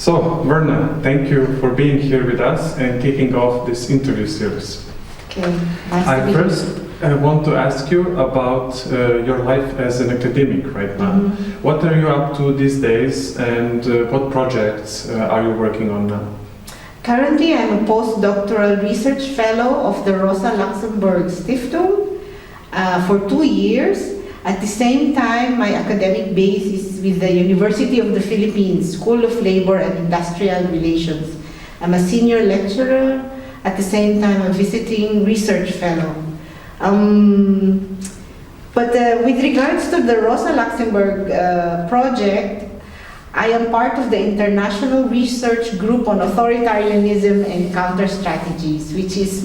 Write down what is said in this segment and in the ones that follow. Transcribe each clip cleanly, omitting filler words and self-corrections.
So, Verna, thank you for being here with us and kicking off this interview series. Okay, nice I to be first want to ask you about your life as an academic right now. What are you up to these days, and what projects are you working on now? Currently, I'm a post-doctoral research fellow of the Rosa Luxembourg Stiftung for 2 years. At the same time, my academic base is with the University of the Philippines, School of Labor and Industrial Relations. I'm a senior lecturer, at the same time a visiting research fellow. With regards to the Rosa Luxembourg project, I am part of the International Research Group on Authoritarianism and Counter-Strategies, which is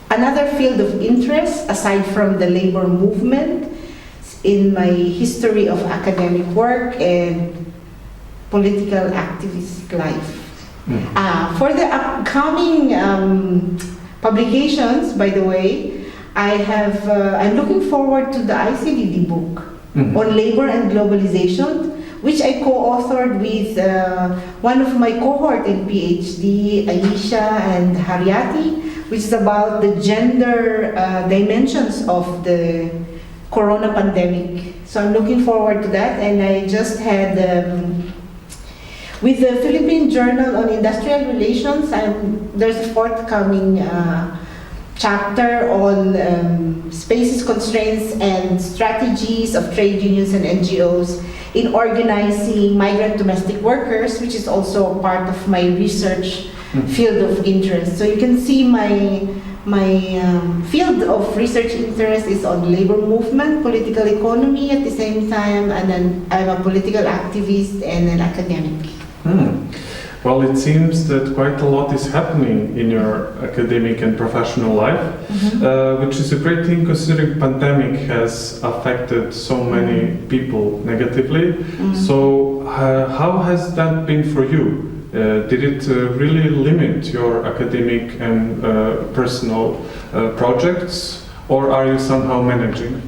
another field of interest aside from the labor movement in my history of academic work and political activist life. For the upcoming publications, by the way, I'm looking forward to the ICDD book on labor and globalization, which I co-authored with one of my cohort in PhD, Aisha and Hariati, which is about the gender dimensions of the corona pandemic. So I'm looking forward to that, and I just had with the Philippine Journal on Industrial Relations, there's a forthcoming chapter on spaces, constraints, and strategies of trade unions and NGOs in organizing migrant domestic workers, which is also part of my research field of interest. So you can see my field of research interest is on labor movement, political economy at the same time, and then I'm a political activist and an academic. Well, it seems that quite a lot is happening in your academic and professional life, which is a great thing considering pandemic has affected so many people negatively. So how has that been for you? Did it really limit your academic and personal projects, or are you somehow managing?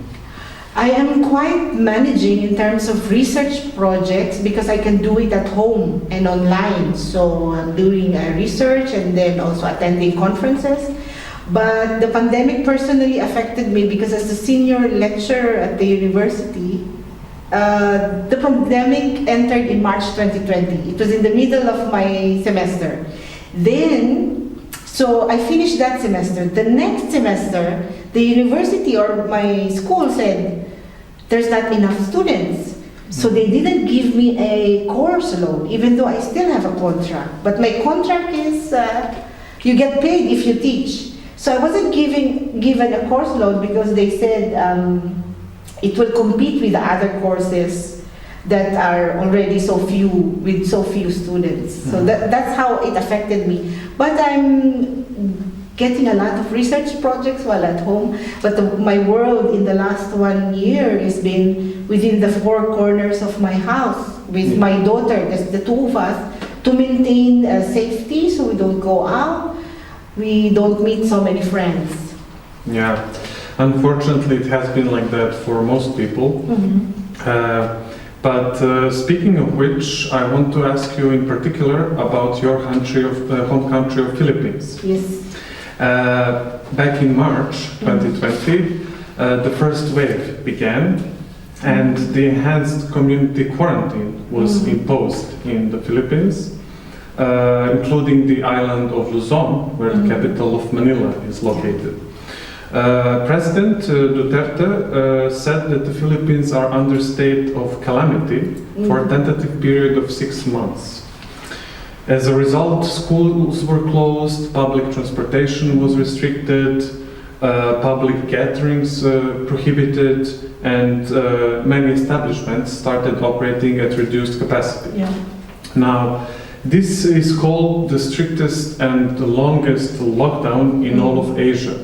I am quite managing in terms of research projects because I can do it at home and online. So I'm doing research and then also attending conferences. But the pandemic personally affected me because as a senior lecturer at the university, the pandemic entered in March 2020. It was in the middle of my semester. So I finished that semester. The next semester, the university or my school said, there's not enough students. So they didn't give me a course load, even though I still have a contract. But my contract is, you get paid if you teach. So I wasn't given a course load because they said it will compete with the other courses that are already with so few students. So that's how it affected me. But I'm getting a lot of research projects while at home, but my world in the last 1 year has been within the four corners of my house with my daughter, the two of us, to maintain safety so we don't go out, we don't meet so many friends. Yeah, unfortunately it has been like that for most people. But speaking of which, I want to ask you in particular about your home country of Philippines. Yes. Back in March 2020, the first wave began, and the enhanced community quarantine was imposed in the Philippines, including the island of Luzon, where the capital of Manila is located. President Duterte said that the Philippines are under state of calamity for a tentative period of 6 months. As a result, schools were closed, public transportation was restricted, public gatherings prohibited, and many establishments started operating at reduced capacity. Now, this is called the strictest and the longest lockdown in all of Asia.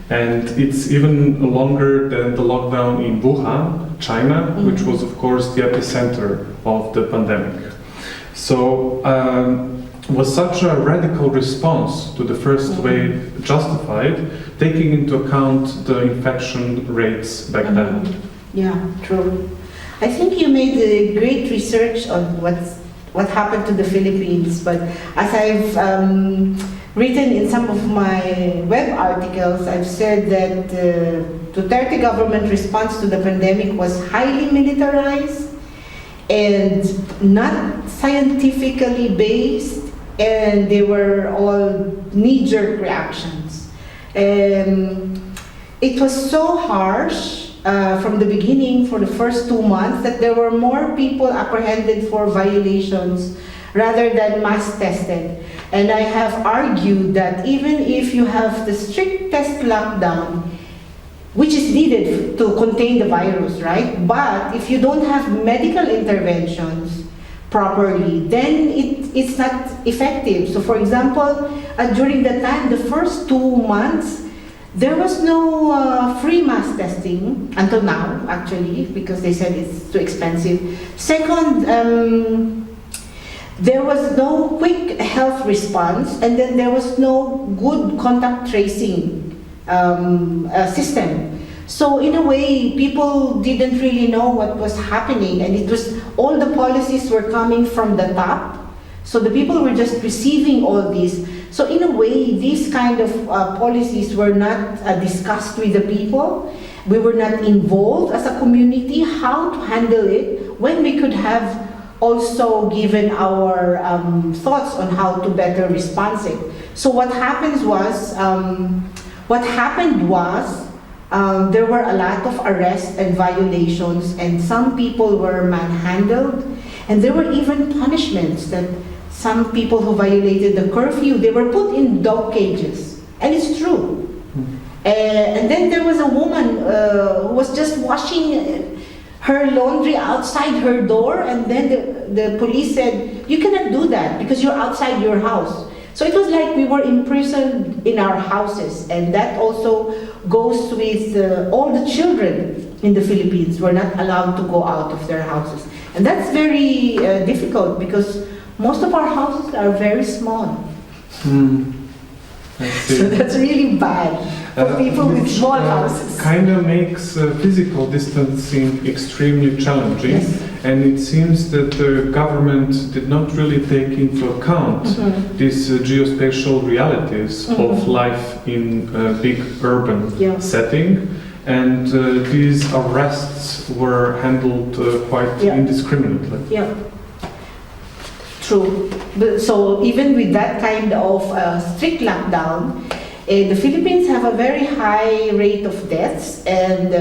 And it's even longer than the lockdown in Wuhan, China, which was of course the epicenter of the pandemic. So was such a radical response to the first wave justified, taking into account the infection rates back then? Yeah, true. I think you made a great research on what happened to the Philippines. But as I've written in some of my web articles, I've said that the Duterte government response to the pandemic was highly militarized and not scientifically based, and they were all knee-jerk reactions. It was so harsh from the beginning for the first 2 months that there were more people apprehended for violations rather than mass tested. And I have argued that even if you have the strictest lockdown, which is needed to contain the virus, right? But if you don't have medical interventions properly, then it's not effective. So for example, during the time, the first 2 months, there was no free mass testing until now, actually, because they said it's too expensive. Second, there was no quick health response, and then there was no good contact tracing system. So in a way, people didn't really know what was happening, and it was all the policies were coming from the top. So the people were just receiving all these. So in a way, these kind of policies were not discussed with the people. We were not involved as a community how to handle it, when we could have also given our thoughts on how to better respond it. So what happened was there were a lot of arrests and violations, and some people were manhandled, and there were even punishments that some people who violated the curfew, they were put in dog cages, and it's true. And then there was a woman who was just washing her laundry outside her door, and then the police said, you cannot do that because you're outside your house. So it was like we were imprisoned in our houses, and that also goes with all the children in the Philippines were not allowed to go out of their houses. And that's very difficult because most of our houses are very small. I see. So that's really bad for people with small houses. Kind of makes physical distancing extremely challenging, Yes. and it seems that the government did not really take into account these geospatial realities of life in a big urban setting, and these arrests were handled quite indiscriminately. Yeah. True. So even with that kind of strict lockdown, the Philippines have a very high rate of deaths, and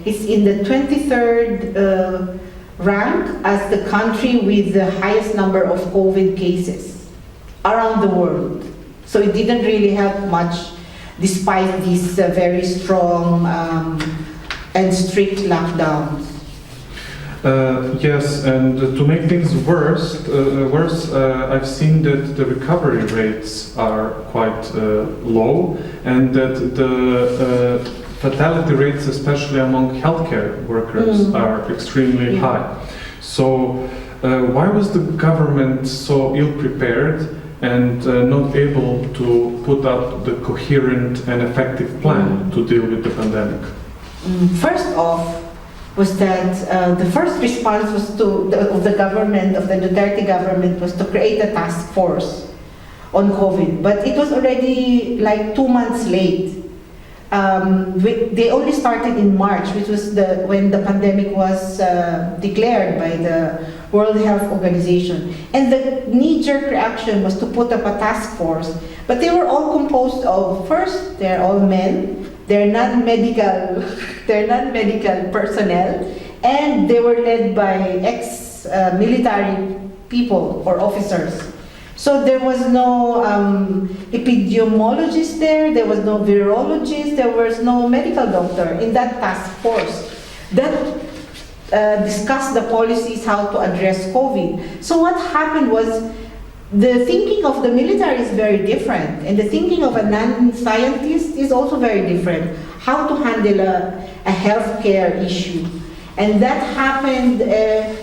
it's in the 23rd rank as the country with the highest number of COVID cases around the world. So it didn't really help much despite these very strong and strict lockdowns. Yes, and to make things worse, I've seen that the recovery rates are quite low, and that the fatality rates, especially among healthcare workers, are extremely high. So why was the government so ill-prepared and not able to put up the coherent and effective plan to deal with the pandemic? First off, was that the first response was of the government, of the Duterte government, was to create a task force on COVID. But it was already like 2 months late. They only started in March, which was when the pandemic was declared by the World Health Organization. And the knee-jerk reaction was to put up a task force. But they were all composed of, first, they're all men, they're non-medical personnel, and they were led by ex-military people or officers. So there was no epidemiologist there was no virologist, there was no medical doctor in that task force that discussed the policies how to address COVID. So what happened was, the thinking of the military is very different, and the thinking of a non-scientist is also very different. How to handle a healthcare issue. And that happened,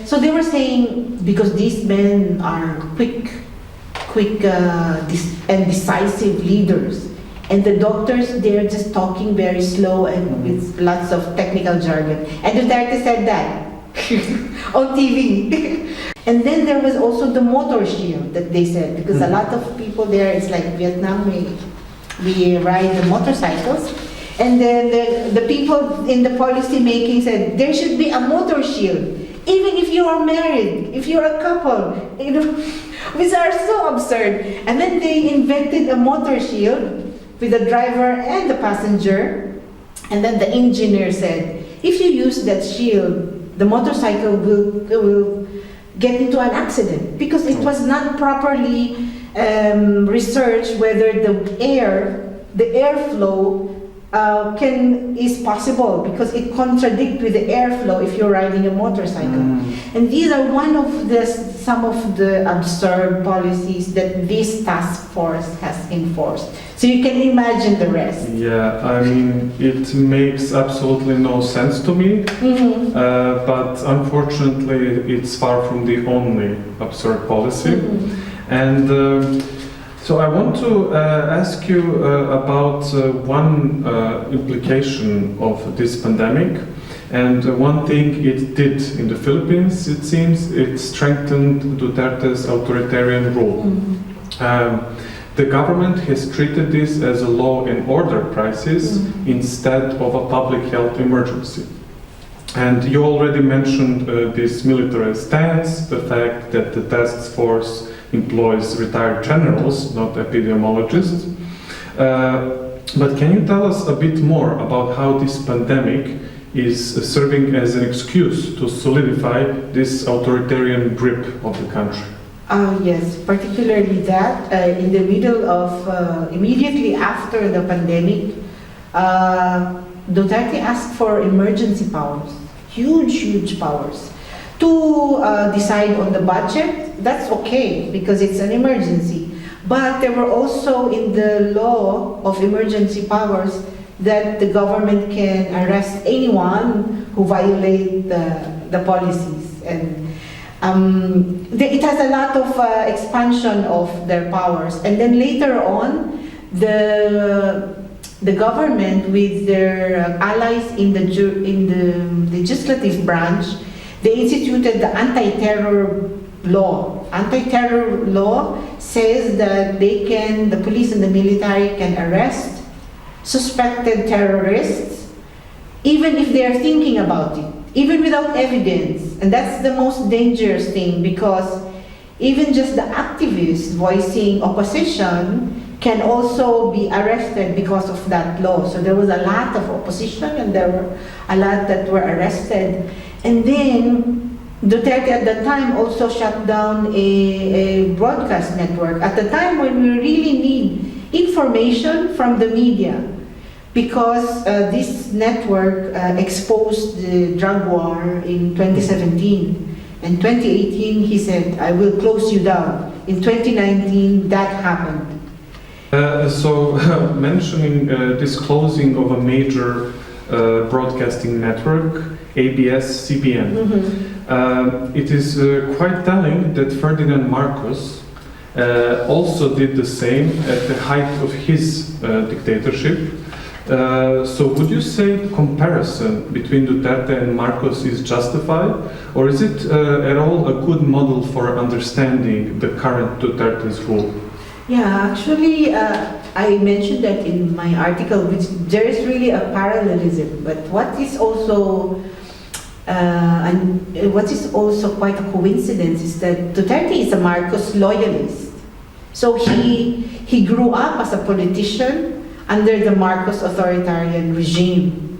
so they were saying, because these men are quick and decisive leaders, and the doctors, they're just talking very slow and with lots of technical jargon. And Duterte said that on TV. And then there was also the motor shield that they said, because a lot of people there, it's like Vietnam, we ride the motorcycles. And then the people in the policy making said, there should be a motor shield, even if you are married, if you're a couple, you know, which are so absurd. And then they invented a motor shield with the driver and the passenger. And then the engineer said, if you use that shield, the motorcycle will get into an accident, because it was not properly researched whether the airflow is possible, because it contradicts with the airflow if you're riding a motorcycle. And these are some of the absurd policies that this task force has enforced. So you can imagine the rest. Yeah, I mean, it makes absolutely no sense to me, but unfortunately it's far from the only absurd policy. And so I want to ask you about one implication of this pandemic, and one thing it did in the Philippines, it seems, it strengthened Duterte's authoritarian rule. The government has treated this as a law and order crisis instead of a public health emergency. And you already mentioned this military stance, the fact that the task force employs retired generals, not epidemiologists. But can you tell us a bit more about how this pandemic is serving as an excuse to solidify this authoritarian grip of the country? Yes, particularly that in the middle of, immediately after the pandemic, Duterte asked for emergency powers, huge powers, to decide on the budget. That's okay, because it's an emergency. But there were also in the law of emergency powers that the government can arrest anyone who violate the policies. And it has a lot of expansion of their powers. And then later on, the government with their allies in the legislative branch, they instituted the anti-terror law. Anti-terror law says that the police and the military can arrest suspected terrorists even if they are thinking about it, even without evidence. And that's the most dangerous thing, because even just the activists voicing opposition can also be arrested because of that law. So there was a lot of opposition, and there were a lot that were arrested. And then Duterte at the time also shut down a broadcast network at the time when we really need information from the media, because this network exposed the drug war in 2017. In 2018, he said, I will close you down. In 2019, that happened. So mentioning this closing of a major broadcasting network, ABS-CBN, it is quite telling that Ferdinand Marcos also did the same at the height of his dictatorship. So would you say comparison between Duterte and Marcos is justified, or is it at all a good model for understanding the current Duterte's rule? Yeah, actually, I mentioned that in my article, which there is really a parallelism. But what is also quite a coincidence is that Duterte is a Marcos loyalist. So he grew up as a politician under the Marcos authoritarian regime.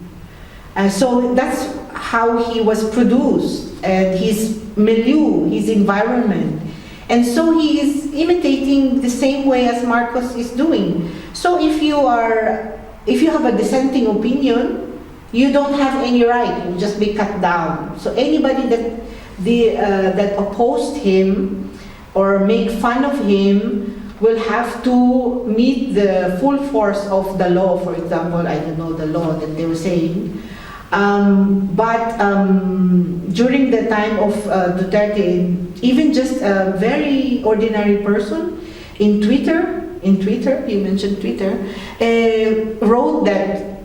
So that's how he was produced, and his milieu, his environment. And so he is imitating the same way as Marcos is doing. So if you have a dissenting opinion, you don't have any right, you'll just be cut down. So anybody that opposed him or make fun of him will have to meet the full force of the law. For example, I don't know the law that they were saying. But during the time of Duterte, even just a very ordinary person in Twitter, you mentioned Twitter, wrote that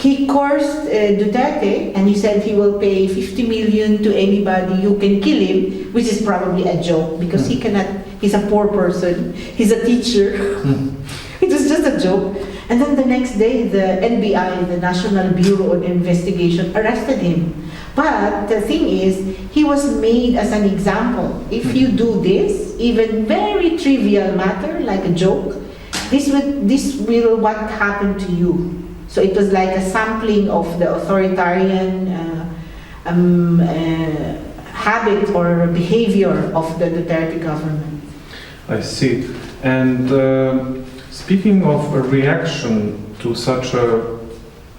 he cursed Duterte, and he said he will pay 50 million to anybody who can kill him, which is probably a joke because he cannot, he's a poor person, he's a teacher. It was just a joke. And then the next day, the NBI, the National Bureau of Investigation, arrested him. But the thing is, he was made as an example. If you do this, even very trivial matter, like a joke, this will what happened to you. So it was like a sampling of the authoritarian habit or behavior of the Duterte government. I see. And speaking of a reaction to such a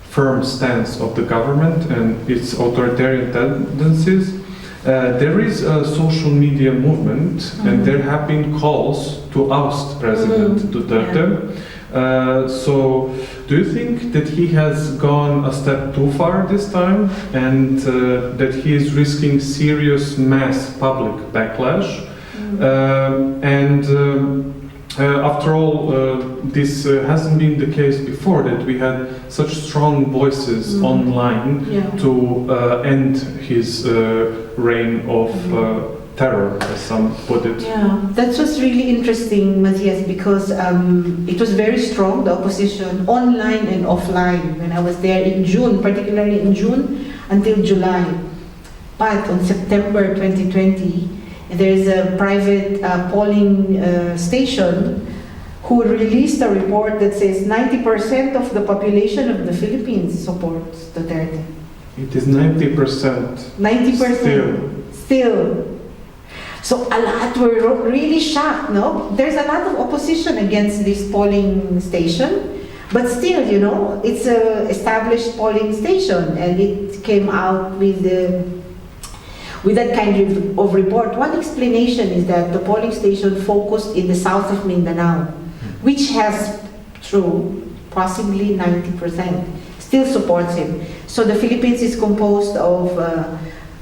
firm stance of the government and its authoritarian tendencies, there is a social media movement, and there have been calls to oust President Duterte. So, do you think that he has gone a step too far this time, and that he is risking serious mass public backlash? After all, this hasn't been the case before, that we had such strong voices online to end his reign of terror, as some put it. Yeah, that was really interesting, Matthias, because it was very strong, the opposition, online and offline, when I was there in June, particularly in June until July. But on September 2020, there is a private polling station who released a report that says 90% of the population of the Philippines supports Duterte. It is 90%. 90%. Still. So a lot were really shocked, no? There's a lot of opposition against this polling station, but still, you know, it's an established polling station, and it came out with that kind of report. One explanation is that the polling station focused in the south of Mindanao, which has, possibly 90%, still supports him. So the Philippines is composed of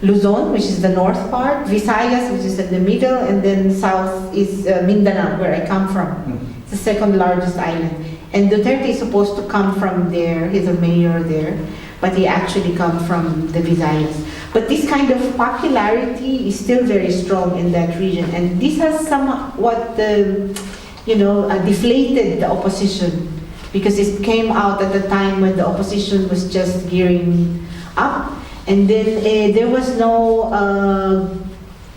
Luzon, which is the north part, Visayas, which is in the middle, and then south is Mindanao, where I come from. It's the second largest island. And Duterte is supposed to come from there, he's a mayor there, but he actually comes from the Visayas. But this kind of popularity is still very strong in that region, and this has somewhat, deflated the opposition, because it came out at the time when the opposition was just gearing up, and then there was no.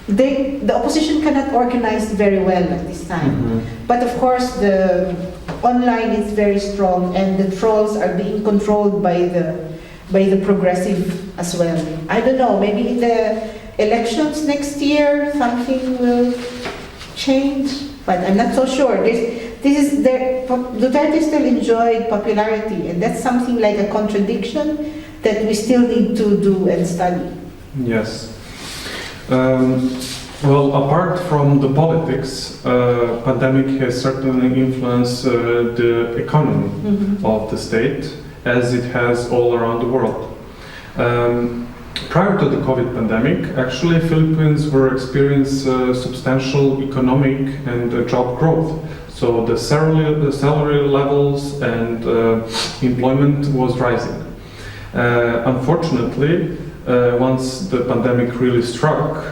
The opposition cannot organize very well at this time. But of course, the online is very strong, and the trolls are being controlled by the progressive as well. I don't know, maybe in the elections next year something will change, but I'm not so sure. Duterte still enjoyed popularity, and that's something like a contradiction that we still need to do and study. Yes. Well, apart from the politics, pandemic has certainly influenced the economy of the state, as it has all around the world. Prior to the COVID pandemic, actually Philippines were experiencing substantial economic and job growth. So the salary levels and employment was rising. Unfortunately, once the pandemic really struck,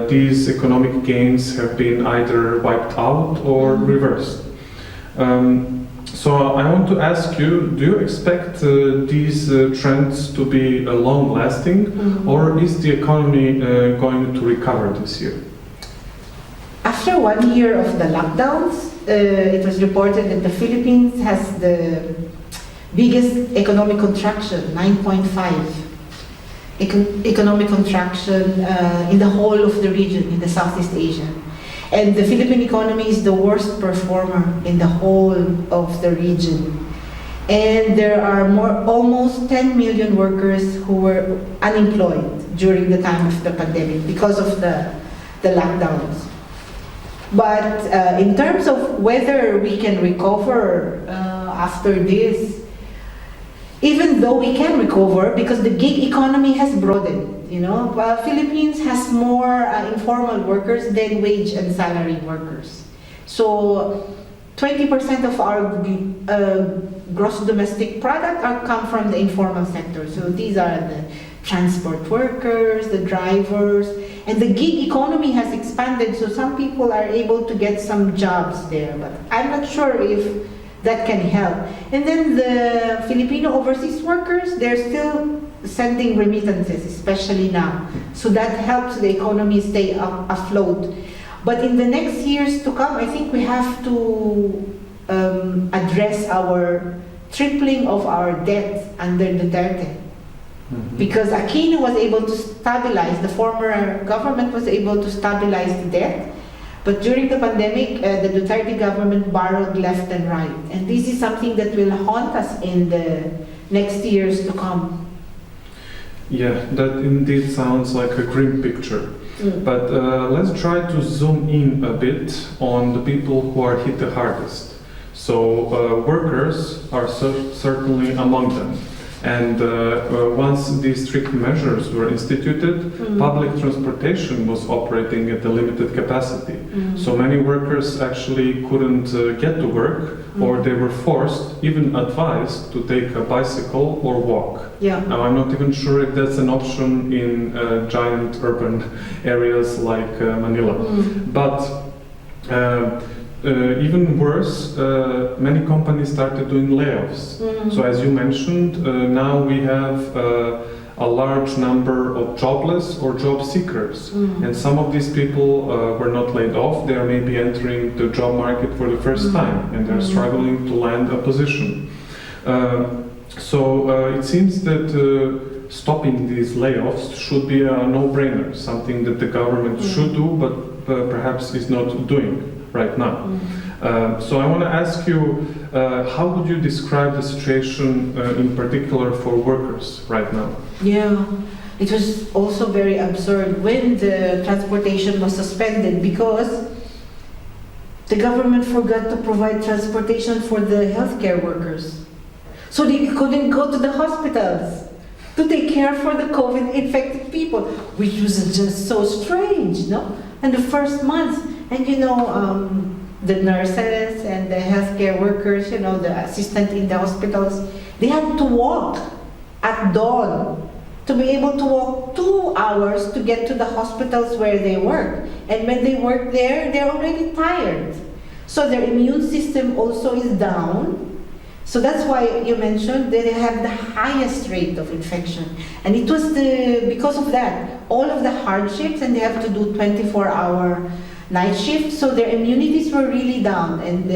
these economic gains have been either wiped out or reversed. So I want to ask you, do you expect these trends to be long-lasting, or is the economy going to recover this year? After 1 year of the lockdowns, it was reported that the Philippines has the biggest economic contraction, 9.5. Economic contraction in the whole of the region, in the Southeast Asia. And the Philippine economy is the worst performer in the whole of the region. And there are almost 10 million workers who were unemployed during the time of the pandemic because of the lockdowns. But in terms of whether we can recover after this, even though we can recover, because the gig economy has broadened, Philippines has more informal workers than wage and salary workers. So 20% of our gross domestic product come from the informal sector. So these are the transport workers, the drivers, and the gig economy has expanded, so some people are able to get some jobs there, but I'm not sure if that can help. And then the Filipino overseas workers, they're still sending remittances, especially now. So that helps the economy stay afloat. But in the next years to come, I think we have to address our tripling of our debt under Duterte. Because Aquino was able to stabilize, the former government was able to stabilize the debt, but during the pandemic, the Duterte government borrowed left and right. And this is something that will haunt us in the next years to come. Yeah, that indeed sounds like a grim picture. But let's try to zoom in a bit on the people who are hit the hardest. So workers are certainly among them. And once these strict measures were instituted, public transportation was operating at a limited capacity. So many workers actually couldn't get to work, or they were forced, even advised, to take a bicycle or walk. Yeah. Now, I'm not even sure if that's an option in giant urban areas like Manila. But even worse, many companies started doing layoffs. So as you mentioned, now we have a large number of jobless or job seekers. And some of these people were not laid off, they are maybe entering the job market for the first time, and they're struggling to land a position. So it seems that stopping these layoffs should be a no-brainer, something that the government should do, but perhaps is not doing right now. So I want to ask you, how would you describe the situation in particular for workers right now? Yeah, it was also very absurd when the transportation was suspended, because the government forgot to provide transportation for the healthcare workers. So they couldn't go to the hospitals to take care for the COVID-infected people, which was just so strange, no? And the first months, and you know, the nurses and the healthcare workers, you know, the assistant in the hospitals, they had to walk at dawn to be able to walk 2 hours to get to the hospitals where they work. And when they work there, they're already tired. So their immune system also is down. So that's why you mentioned that they have the highest rate of infection. And it was because of that, all of the hardships, and they have to do 24-hour night shift, so their immunities were really down, and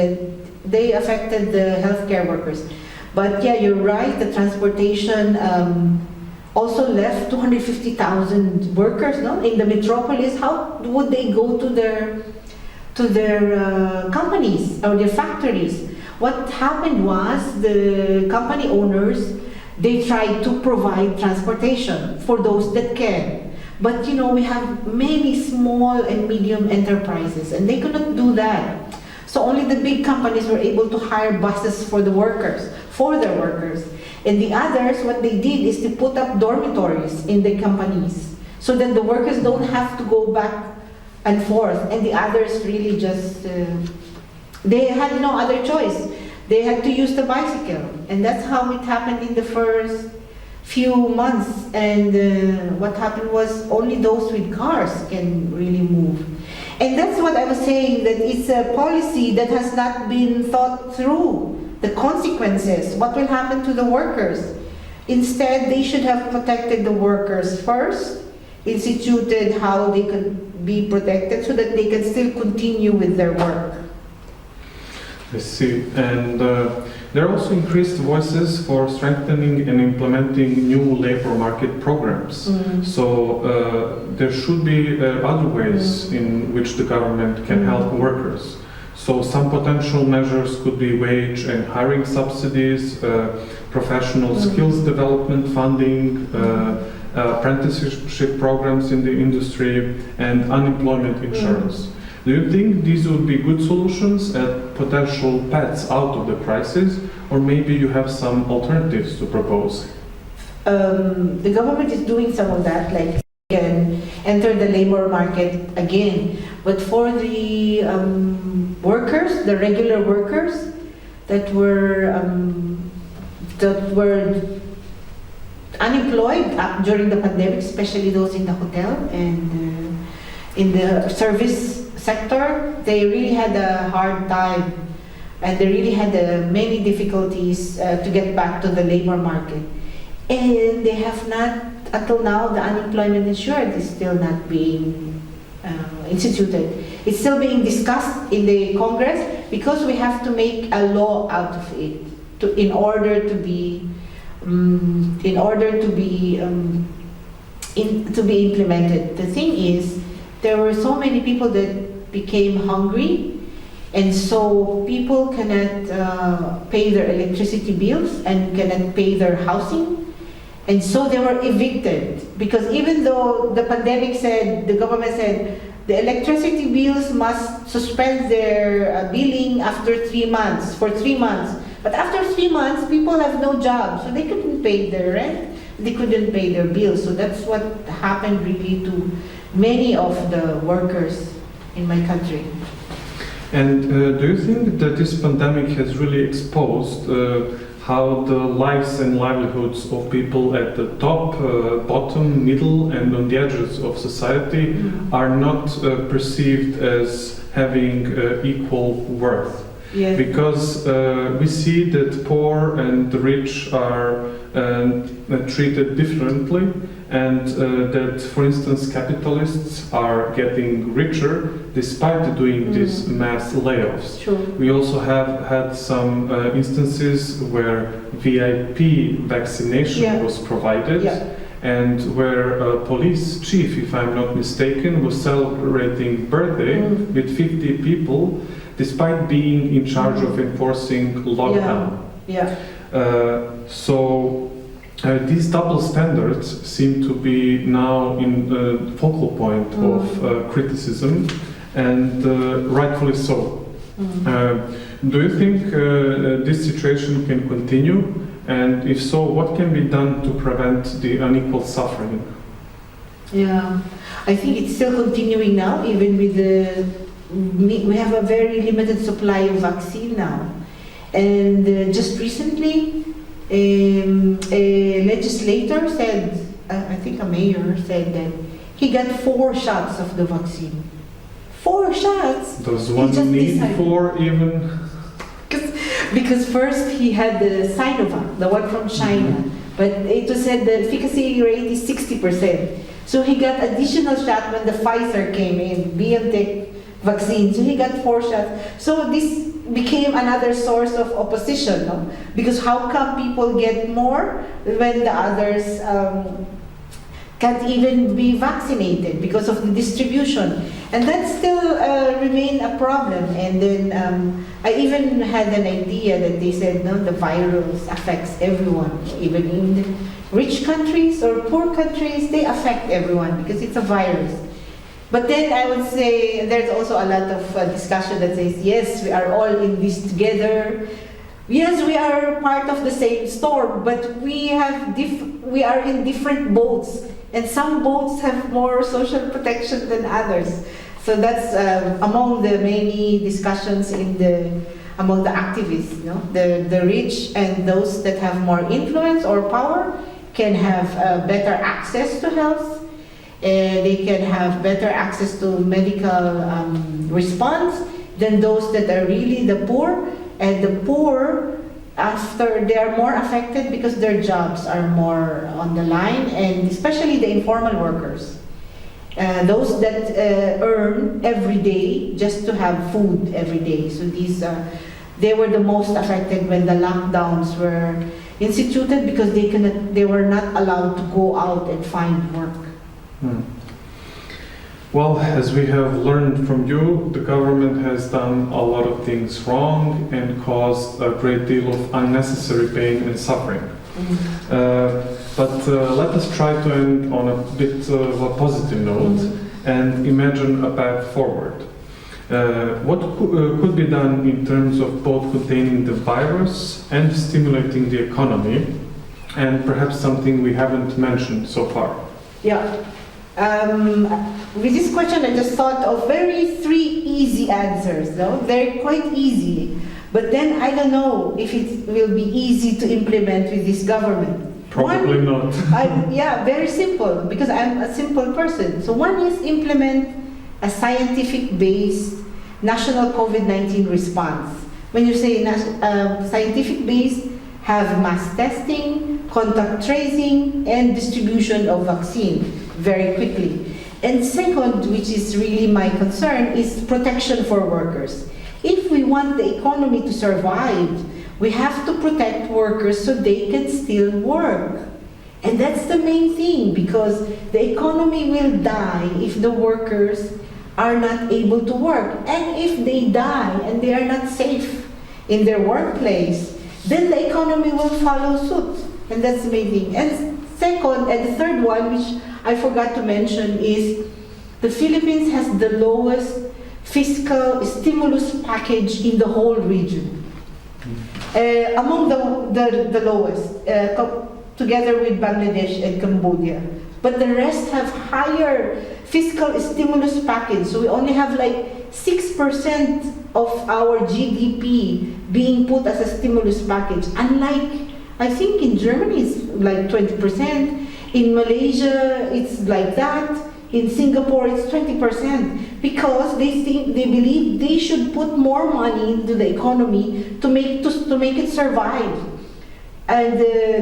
they affected the healthcare workers. But yeah, you're right, the transportation also left 250,000 workers, no? In the metropolis. How would they go to their companies or their factories? What happened was the company owners, they tried to provide transportation for those that can. But you know, we have many small and medium enterprises, and they could not do that. So only the big companies were able to hire buses for their workers. And the others, what they did is to put up dormitories in the companies, so that the workers don't have to go back and forth. And the others really just, they had no other choice. They had to use the bicycle. And that's how it happened in the first few months. And what happened was only those with cars can really move. And that's what I was saying, that it's a policy that has not been thought through. The consequences, what will happen to the workers. Instead, they should have protected the workers first, instituted how they could be protected so that they can still continue with their work. I see. And there are also increased voices for strengthening and implementing new labor market programs. So there should be other ways in which the government can help workers. So some potential measures could be wage and hiring subsidies, professional skills development funding, apprenticeship programs in the industry, and unemployment insurance. Do you think these would be good solutions and potential paths out of the crisis, or maybe you have some alternatives to propose? The government is doing some of that, like can enter the labor market again. But for the workers, the regular workers, that were unemployed during the pandemic, especially those in the hotel and in the service sector. They really had a hard time, and they really had many difficulties to get back to the labor market. And they have not, until now, the unemployment insurance is still not being instituted. It's still being discussed in the Congress because we have to make a law out of it in order to be implemented. The thing is, there were so many people that became hungry, and so people cannot pay their electricity bills and cannot pay their housing, and so they were evicted. Because even though the pandemic said, the government said, the electricity bills must suspend their billing after 3 months, for 3 months. But after 3 months, people have no job, so they couldn't pay their rent, they couldn't pay their bills. So that's what happened really to many of the workers in my country. And do you think that this pandemic has really exposed how the lives and livelihoods of people at the top, bottom, middle, and on the edges of society are not perceived as having equal worth? Yes. Because we see that poor and the rich are treated differently, and that, for instance, capitalists are getting richer despite doing these mass layoffs. Sure. We also have had some instances where VIP vaccination was provided, and where a police chief, if I'm not mistaken, was celebrating birthday with 50 people despite being in charge of enforcing lockdown. So these double standards seem to be now in the focal point of criticism, and rightfully so. Do you think this situation can continue? And if so, what can be done to prevent the unequal suffering? Yeah, I think it's still continuing now, even with we have a very limited supply of vaccine now. And just recently, a legislator said, I think a mayor said that he got 4 shots of the vaccine. 4 shots? Does one need 4 even? Because first he had the Sinovac, the one from China, but it was said the efficacy rate is 60%. So he got additional shot when the Pfizer came in, BioNTech vaccine. So he got 4 shots. So this became another source of opposition, no? Because how come people get more when the others can't even be vaccinated because of the distribution? And that still remain a problem. And then I even had an idea that they said, no, the virus affects everyone, even in the rich countries or poor countries, they affect everyone because it's a virus. But then I would say there's also a lot of discussion that says, yes, we are all in this together. Yes, we are part of the same storm, but we are in different boats, and some boats have more social protection than others. So that's among the many discussions among the activists. You know? The rich and those that have more influence or power can have better access to health. They can have better access to medical response than those that are really the poor. And the poor, after they are more affected because their jobs are more on the line, and especially the informal workers. Those that earn every day just to have food every day. So they were the most affected when the lockdowns were instituted because they were not allowed to go out and find work. Well, as we have learned from you, the government has done a lot of things wrong and caused a great deal of unnecessary pain and suffering. But let us try to end on a bit of a positive note and imagine a path forward. What could be done in terms of both containing the virus and stimulating the economy, and perhaps something we haven't mentioned so far? Yeah. With this question, I just thought of 3 easy answers. No? They're quite easy, But then I don't know if it will be easy to implement with this government. Probably not. Yeah, very simple, because I'm a simple person. So one is implement a scientific-based national COVID-19 response. When you say scientific-based, have mass testing, contact tracing, and distribution of vaccine very quickly. And second, which is really my concern, is protection for workers. If we want the economy to survive, we have to protect workers so they can still work. And that's the main thing, because the economy will die if the workers are not able to work. And if they die and they are not safe in their workplace, then the economy will follow suit. And that's the main thing. And second, and the third one, which I forgot to mention, is the Philippines has the lowest fiscal stimulus package in the whole region. Among the lowest, together with Bangladesh and Cambodia. But the rest have higher fiscal stimulus package. So we only have like 6% of our GDP being put as a stimulus package. Unlike, I think in Germany it's like 20%. In Malaysia it's like that. In Singapore it's 20%. Because they believe they should put more money into the economy to make it survive. And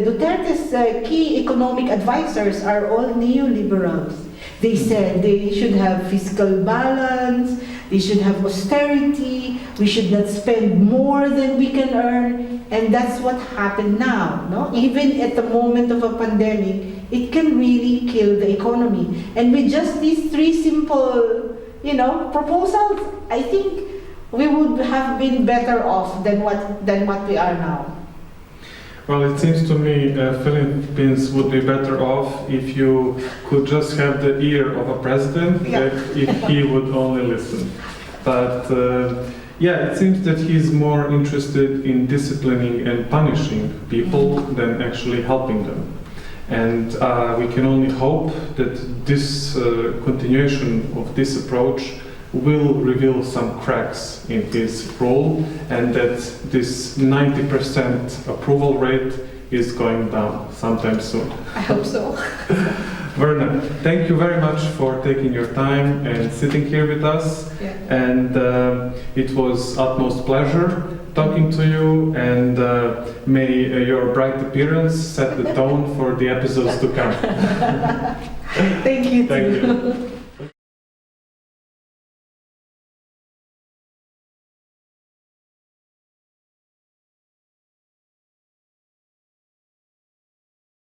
Duterte's key economic advisors are all neoliberals. They said they should have fiscal balance, they should have austerity, we should not spend more than we can earn, and that's what happened now. No? Even at the moment of a pandemic, it can really kill the economy. And with just these three simple, proposals, I think we would have been better off than what we are now. Well, it seems to me Philippines would be better off if you could just have the ear of a president, if he would only listen. But it seems that he's more interested in disciplining and punishing people than actually helping them. And we can only hope that this continuation of this approach will reveal some cracks in his role, and that this 90% approval rate is going down sometime soon. I hope so. Verna, thank you very much for taking your time and sitting here with us. Yeah. And it was utmost pleasure talking to you, and may your bright appearance set the tone for the episodes to come. Thank you. Thank you.